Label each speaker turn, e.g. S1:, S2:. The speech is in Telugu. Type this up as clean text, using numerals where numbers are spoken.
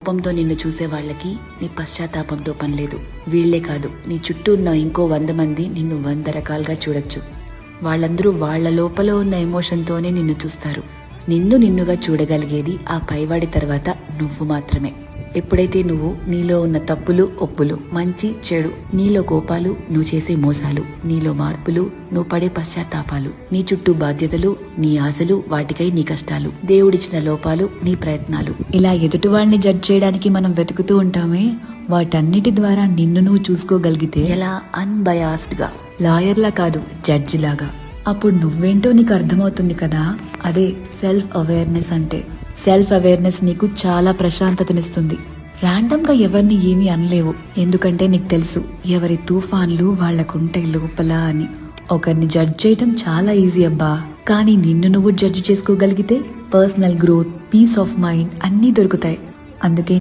S1: కోపంతో నిన్ను చూసే వాళ్ళకి నీ పశ్చాత్తాపంతో పనిలేదు. వీళ్లే కాదు, నీ చుట్టూ ఉన్న ఇంకో 100 మంది నిన్ను 100 రకాలుగా చూడొచ్చు. వాళ్ళందరూ వాళ్ల లోపల ఉన్న ఎమోషన్తోనే నిన్ను చూస్తారు. నిన్నుగా చూడగలిగేది ఆ పైవాడి తర్వాత నువ్వు మాత్రమే. ఎప్పుడైతే నువ్వు నీలో ఉన్న తప్పులు, ఒప్పులు, మంచి చెడు, నీలో కోపాలు, నువ్వు చేసే మోసాలు, నీలో మార్పులు, నువ్వు పడే పశ్చాత్తాపాలు, నీ చుట్టూ బాధ్యతలు, నీ ఆశలు, వాటికై నీ కష్టాలు, దేవుడిచ్చిన లోపాలు, నీ ప్రయత్నాలు, ఇలా ఎదుటి వాళ్ళని జడ్జ్ చేయడానికి మనం వెతుకుతూ ఉంటామే, వాటన్నిటి ద్వారా నిన్ను నువ్వు చూసుకోగలిగితే ఎలా అన్బయాస్డ్ గా, లాయర్లా కాదు జడ్జి లాగా, అప్పుడు నువ్వేంటో నీకు అర్థమవుతుంది కదా. అదే సెల్ఫ్ అవేర్నెస్ అంటే. సెల్ఫ్ అవేర్నెస్ నీకు చాలా ప్రశాంతతనిస్తుంది. ర్యాండమ్ గా ఎవరిని ఏమీ అనలేవు, ఎందుకంటే నీకు తెలుసు ఎవరి తుఫాన్లు వాళ్లకుంటాయి లోపల అని. ఒకరిని జడ్జ్ చేయటం చాలా ఈజీ అబ్బా, కానీ నిన్ను నువ్వు జడ్జ్ చేసుకోగలిగితే personal growth, peace of mind అన్నీ దొరుకుతాయి. అందుకే